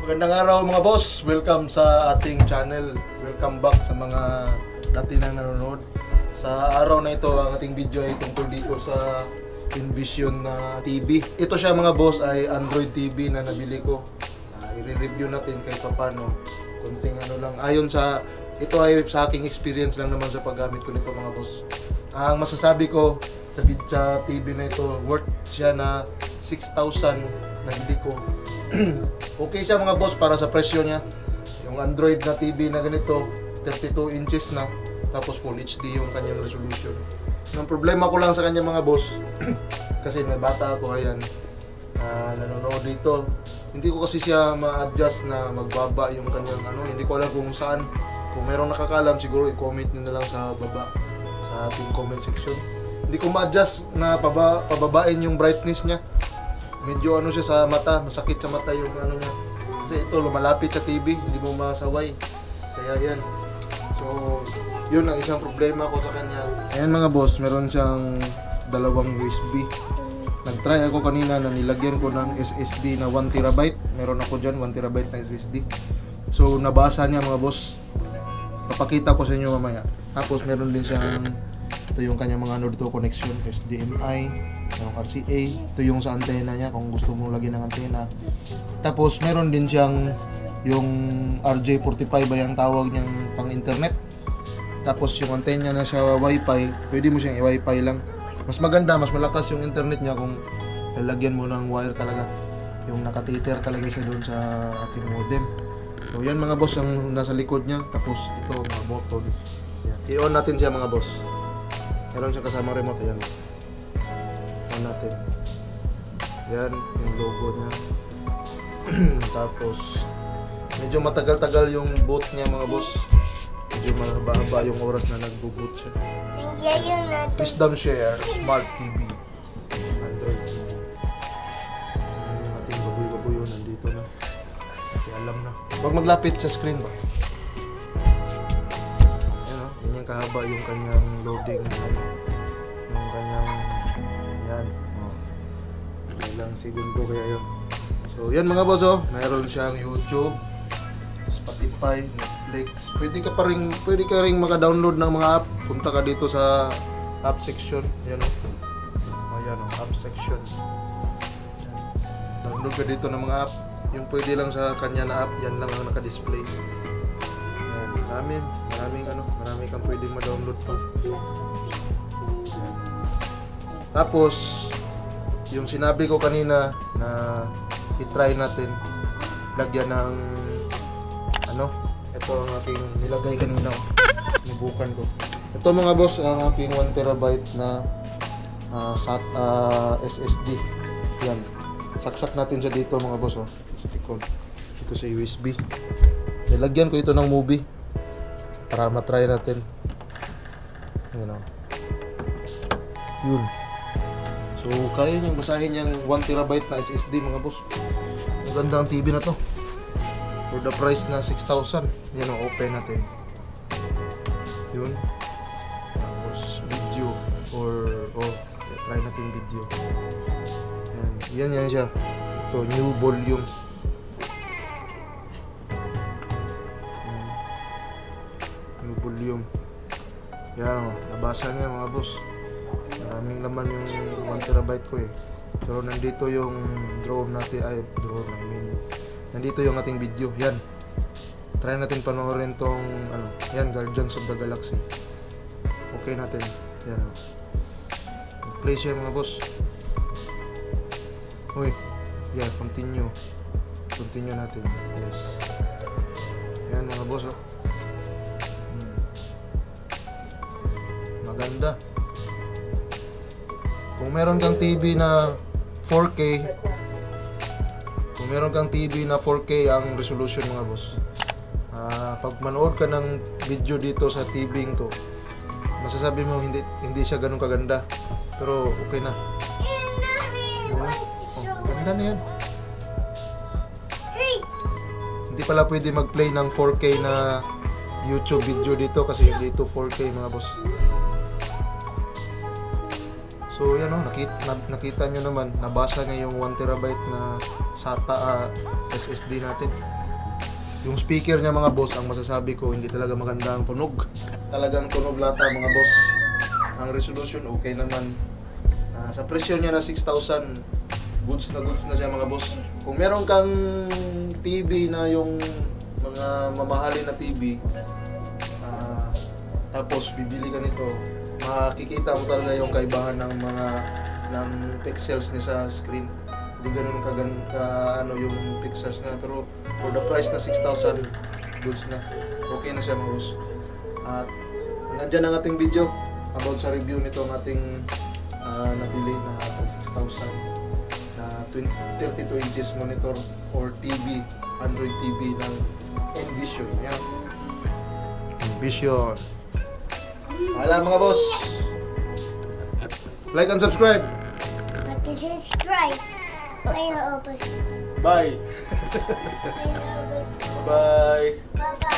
Magandang araw mga boss, welcome sa ating channel. Welcome back sa mga dati na nanonood. Sa araw na ito, ang ating video ay tungkol dito sa Envision na TV. Ito siya mga boss ay Android TV na nabili ko. I-review natin kahit paano. Kunting ano lang. Ayon sa, ito ay sa aking experience lang naman sa paggamit ko nito mga boss. Ang masasabi ko sa TV na ito, worth siya na 6,000 na bili ko. Okay siya mga boss para sa presyo niya. Yung Android na TV na ganito, 32 inches na, tapos Full HD yung kanyang resolution. Ang problema ko lang sa kanya mga boss, kasi may bata ako, ayan, nanonood dito. Hindi ko kasi siya ma-adjust na magbaba yung kanyang ano, hindi ko alam kung saan. Kung merong nakakalam, siguro i-comment nyo na lang sa baba, sa ating comment section. Hindi ko ma-adjust na pababain yung brightness niya. Medyo ano siya sa mata, masakit sa mata yung ano niya. Kasi ito lumalapit sa TV, hindi mo masaway. Kaya yan. So, yun ang isang problema ko sa kanya. Ayan mga boss, meron siyang dalawang USB. Nag-try ako kanina na nilagyan ko ng SSD na 1TB. Meron ako dyan, 1TB na SSD. So, nabasa niya mga boss. Papakita ko sa inyo mamaya. Tapos meron din siyang, ito yung kanyang mga Nord to connection, HDMI, yung RCA, ito yung sa antena niya kung gusto mo lagyan ng antena. Tapos meron din siyang yung RJ45 ba yung tawag niyang pang internet. Tapos yung antena na sa wifi, pwede mo siyang i-wifi lang. Mas maganda, mas malakas yung internet niya kung lalagyan mo ng wire talaga. Yung nakatiter talaga siya doon sa ating modem. So yan mga boss ang nasa likod niya. Tapos ito mga button. I-on natin siya mga boss. Meron siyang kasamang remote, ayan. On natin. Yan, yung logo niya. Tapos, medyo matagal-tagal yung boot niya mga boss. Medyo mahaba-haba yung oras na nagbo-boot siya. Wisdom Share Smart TV Android. Yung ating baboy-baboy yun, nandito na. Kasi alam na. Huwag maglapit sa screen ba? Yan kahaba yung kanyang loading, yung kanyang yan, ilang segundo kaya yun. So yan mga boss, mayroon siyang YouTube, Spotify, Netflix. Pwede ka ring maka-download ng mga app. Punta ka dito sa app section, yan ayan app section. Download ka dito ng mga app. Yung pwede lang sa kanya na app, yan lang ang naka-display. Marami kang pwedeng ma-download pa. Tapos, yung sinabi ko kanina na i-try natin lagyan ng ito ang aking nilagay kanina. Sinubukan ko. Ito mga boss, ang aking 1TB na SSD. Yan. Saksak natin siya dito mga boss. Ito sa USB. Nilagyan ko ito ng movie para matry natin. Yun. So, kaya niyang basahin yung 1TB na SSD mga boss. Maganda ang TV na to. For the price na 6,000. Yan o, open natin. Yun. Tapos, video. Try natin video. Yan siya. Ito, new volume. Yan, nabasa niya mga boss. Maraming laman yung 1TB ko eh. Pero nandito yung drone natin, nandito yung ating video. Yan. Try natin panoorin tong yan, Guardians of the Galaxy. Okay natin. Yan. Play siya mga boss. Uy. Yeah, continue. Continue natin. Yes. Yan mga boss, Maganda. Kung meron kang TV na 4K, ang resolution mga boss, pag manood ka ng video dito sa TV to, masasabi mo hindi siya ganun kaganda, pero okay na. Ganda na yan. Hindi pala pwede mag-play ng 4K na YouTube video dito kasi hindi ito 4K mga boss. So yan o, nakita nyo naman, nabasa niya yung 1 terabyte na SATA SSD natin. Yung speaker niya mga boss, ang masasabi ko, hindi talaga maganda ang tunog. Talagang tunog lata mga boss. Ang resolution okay naman. Sa presyo niya na 6,000, goods na siya mga boss. Kung meron kang TV na yung mga mamahalin na TV, tapos bibili ka nito, makikita mo talaga yung kaibahan ng pixels niya sa screen. Hindi ganun ano yung pixels niya, pero for the price na 6,000, goods na. Okay na siya mga boss. At nandyan ang ating video about sa review nito ang ating nabili na 6,000 na 32 inches monitor or TV, Android TV ng Envision. Yan. Envision. Wala mga boss. Like and subscribe. Like and subscribe. Bye. Bye. Bye. Bye. Bye.